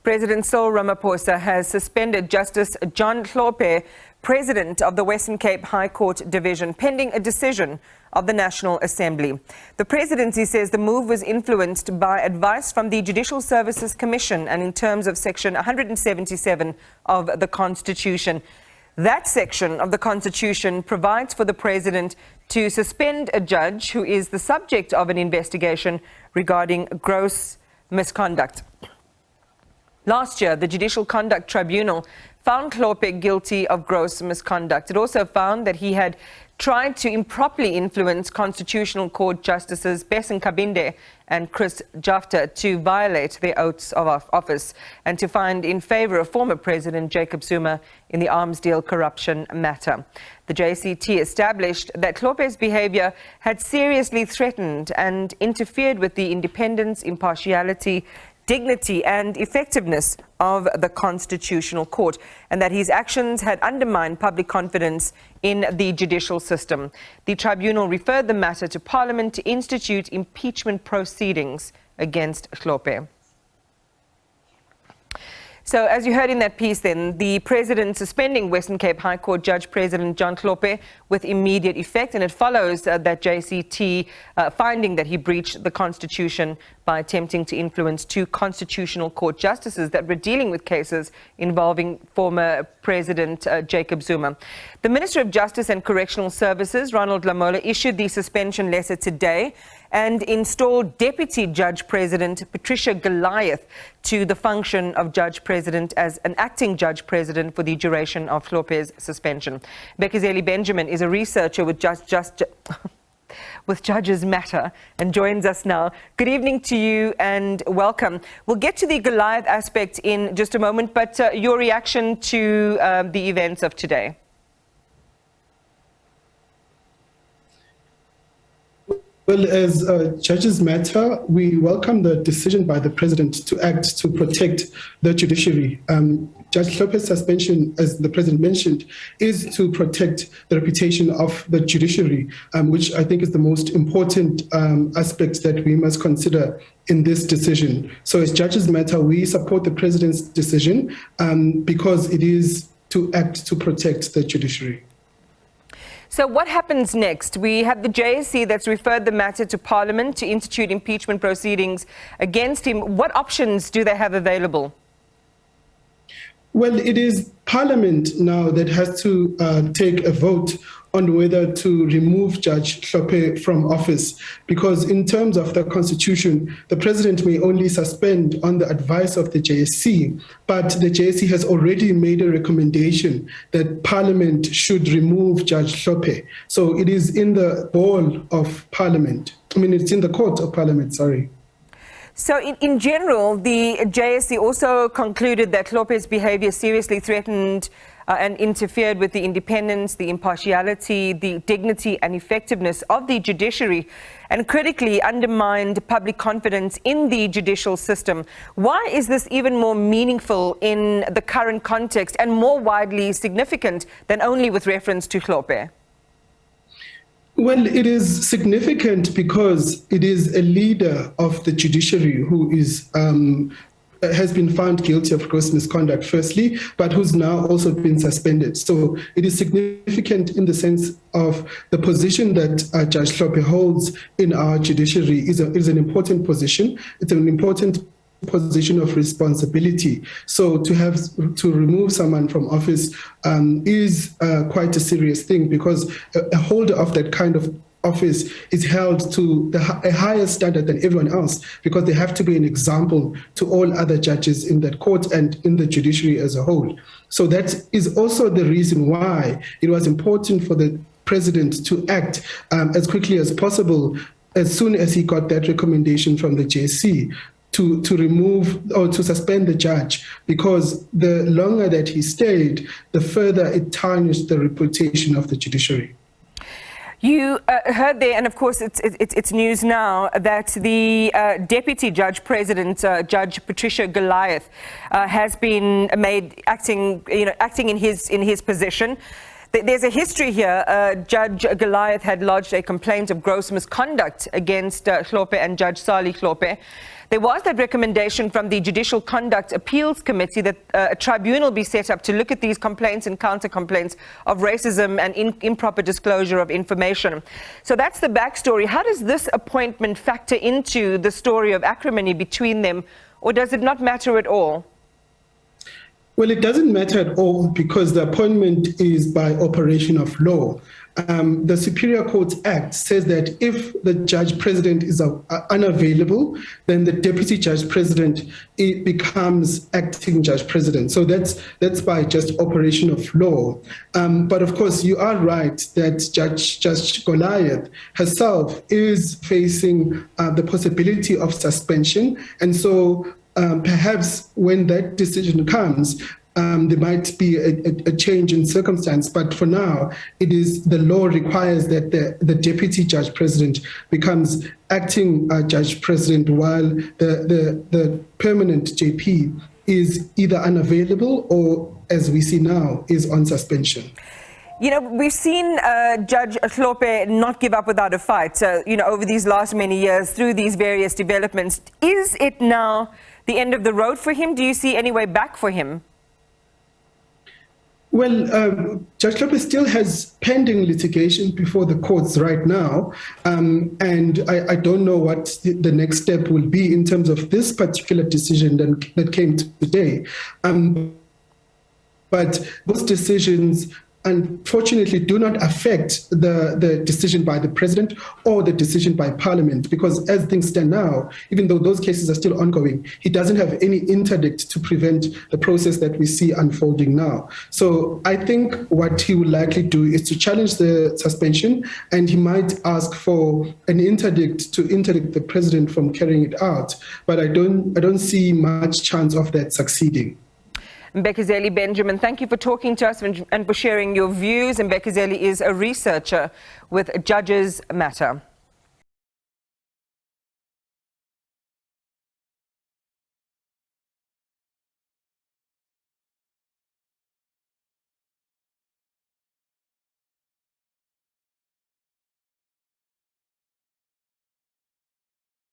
President Cyril Ramaphosa has suspended Justice John Hlope, President of the Western Cape High Court Division, pending a decision of the National Assembly. The presidency says the move was influenced by advice from the Judicial Services Commission and in terms of Section 177 of the Constitution. That section of the Constitution provides for the President to suspend a judge who is the subject of an investigation regarding gross misconduct. Last year, the Judicial Conduct Tribunal found Hlope guilty of gross misconduct. It also found that he had tried to improperly influence Constitutional Court Justices Bessen Kabinde and Chris Jafta to violate their oaths of office and to find in favor of former President Jacob Zuma in the arms deal corruption matter. The JCT established that Hlope's behavior had seriously threatened and interfered with the independence, impartiality, dignity and effectiveness of the Constitutional Court, and that his actions had undermined public confidence in the judicial system. The tribunal referred the matter to Parliament to institute impeachment proceedings against Hlope. So, as you heard in that piece then, the President suspending Western Cape High Court Judge President John Hlope with immediate effect, and it follows that JCT finding that he breached the Constitution by attempting to influence two Constitutional Court justices that were dealing with cases involving former President Jacob Zuma. The Minister of Justice and Correctional Services, Ronald Lamola, issued the suspension letter today and installed Deputy Judge President Patricia Goliath to the function of Judge President as an acting Judge President for the duration of Hlope's suspension. Mbekezeli Benjamin is a researcher with Judges Matter and joins us now. Good evening to you and welcome. We'll get to the Goliath aspect in just a moment, but your reaction to the events of today. Well, as Judges Matter, we welcome the decision by the President to act to protect the judiciary. Judge Hlope's suspension, as the President mentioned, is to protect the reputation of the judiciary, which I think is the most important aspect that we must consider in this decision. So as Judges Matter, we support the President's decision because it is to act to protect the judiciary. So what happens next? We have the JSC that's referred the matter to Parliament to institute impeachment proceedings against him. What options do they have available? Well, it is Parliament now that has to take a vote on whether to remove Judge Hlope from office, because in terms of the Constitution, the President may only suspend on the advice of the JSC, but the JSC has already made a recommendation that Parliament should remove Judge Hlope. So it is in the ball of Parliament. It's in the court of Parliament, sorry. So in general, the JSC also concluded that Hlope's behavior seriously threatened and interfered with the independence, the impartiality, the dignity and effectiveness of the judiciary, and critically undermined public confidence in the judicial system. Why is this even more meaningful in the current context and more widely significant than only with reference to Hlope? Well, it is significant because it is a leader of the judiciary who is has been found guilty of gross misconduct, firstly, but who's now also been suspended. So it is significant in the sense of the position that Judge Hlope holds in our judiciary is an important position. It's an important position of responsibility. So to remove someone from office is quite a serious thing, because a holder of that kind of office is held to a higher standard than everyone else, because they have to be an example to all other judges in that court and in the judiciary as a whole. So that is also the reason why it was important for the President to act as quickly as possible, as soon as he got that recommendation from the JSC, to remove or to suspend the judge, because the longer that he stayed, the further it tarnished the reputation of the judiciary. You heard there, and of course it's news now, that the Deputy Judge President, Judge Patricia Goliath, has been made acting in his position. There's a history here. Judge Goliath had lodged a complaint of gross misconduct against Hlope and Judge Hlope. There was that recommendation from the Judicial Conduct Appeals Committee that a tribunal be set up to look at these complaints and counter-complaints of racism and improper disclosure of information. So that's the backstory. How does this appointment factor into the story of acrimony between them, or does it not matter at all? Well, it doesn't matter at all because the appointment is by operation of law. The Superior Courts Act says that if the judge president is unavailable, then the deputy judge president becomes acting judge president. So that's by just operation of law. But of course, you are right that Judge Goliath herself is facing the possibility of suspension, and so perhaps when that decision comes, there might be a change in circumstance, but for now, the law requires that the deputy judge president becomes acting judge president, while the permanent JP is either unavailable or, as we see now, is on suspension. You know, we've seen Judge Hlope not give up without a fight, over these last many years through these various developments. Is it now the end of the road for him? Do you see any way back for him? Well, Judge Hlope still has pending litigation before the courts right now, and I don't know what the next step will be in terms of this particular decision that came today. But those decisions, unfortunately, do not affect the decision by the president or the decision by parliament, because as things stand now, even though those cases are still ongoing, he doesn't have any interdict to prevent the process that we see unfolding now. So I think what he will likely do is to challenge the suspension, and he might ask for an interdict to interdict the president from carrying it out. But I don't see much chance of that succeeding. Mbekezeli Benjamin, thank you for talking to us and for sharing your views. Mbekezeli is a researcher with Judges Matter.